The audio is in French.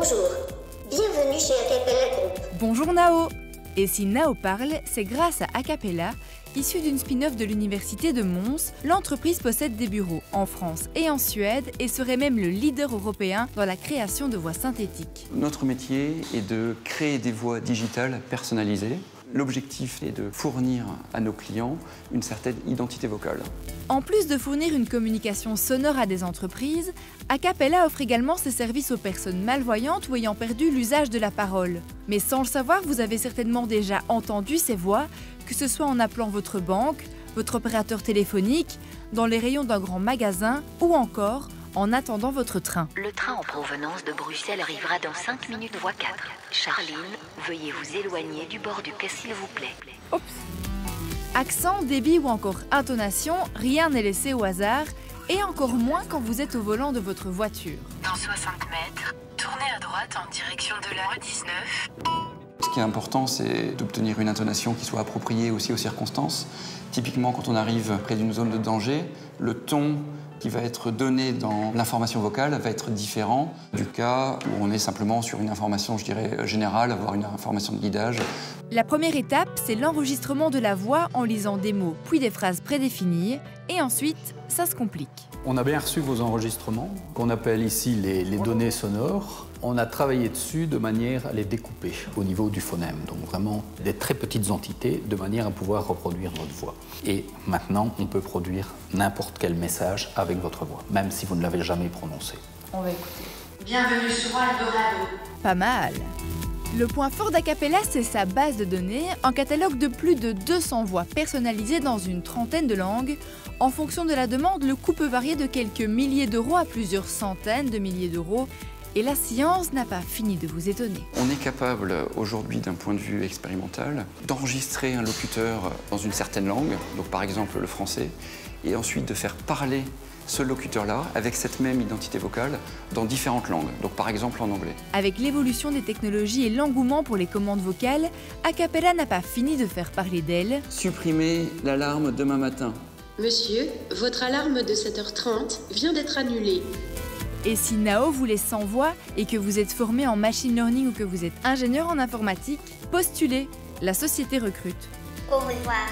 Bonjour, bienvenue chez Acapella Group. Bonjour Nao. Et si Nao parle, c'est grâce à Acapella, issue d'une spin-off de l'université de Mons, l'entreprise possède des bureaux en France et en Suède et serait même le leader européen dans la création de voix synthétiques. Notre métier est de créer des voix digitales personnalisées. L'objectif est de fournir à nos clients une certaine identité vocale. En plus de fournir une communication sonore à des entreprises, Acapella offre également ses services aux personnes malvoyantes ou ayant perdu l'usage de la parole. Mais sans le savoir, vous avez certainement déjà entendu ces voix, que ce soit en appelant votre banque, votre opérateur téléphonique, dans les rayons d'un grand magasin ou encore en attendant votre train. Le train en provenance de Bruxelles arrivera dans 5 minutes voie 4. Charline, veuillez vous éloigner du bord du quai s'il vous plaît. Oups. Accent, débit ou encore intonation, rien n'est laissé au hasard, et encore moins quand vous êtes au volant de votre voiture. Dans 60 mètres, tournez à droite en direction de la 19. Ce qui est important, c'est d'obtenir une intonation qui soit appropriée aussi aux circonstances. Typiquement, quand on arrive près d'une zone de danger, le ton qui va être donné dans l'information vocale va être différent du cas où on est simplement sur une information, je dirais, générale, voire une information de guidage. La première étape, c'est l'enregistrement de la voix en lisant des mots puis des phrases prédéfinies, et ensuite, ça se complique. On a bien reçu vos enregistrements, qu'on appelle ici les données sonores. On a travaillé dessus de manière à les découper au niveau du phonème, donc vraiment des très petites entités de manière à pouvoir reproduire votre voix. Et maintenant, on peut produire n'importe quel message avec votre voix, même si vous ne l'avez jamais prononcé. On va écouter. Bienvenue sur Eldorado. Pas mal. Le point fort d'Acapella, c'est sa base de données, un catalogue de plus de 200 voix personnalisées dans une trentaine de langues. En fonction de la demande, le coût peut varier de quelques milliers d'euros à plusieurs centaines de milliers d'euros. Et la science n'a pas fini de vous étonner. On est capable aujourd'hui, d'un point de vue expérimental, d'enregistrer un locuteur dans une certaine langue, donc par exemple le français, et ensuite de faire parler ce locuteur-là avec cette même identité vocale dans différentes langues, donc par exemple en anglais. Avec l'évolution des technologies et l'engouement pour les commandes vocales, Acapella n'a pas fini de faire parler d'elle. Supprimer l'alarme demain matin. Monsieur, votre alarme de 7h30 vient d'être annulée. Et si Nao vous laisse sans voix et que vous êtes formé en machine learning ou que vous êtes ingénieur en informatique, postulez, la société recrute. Au revoir.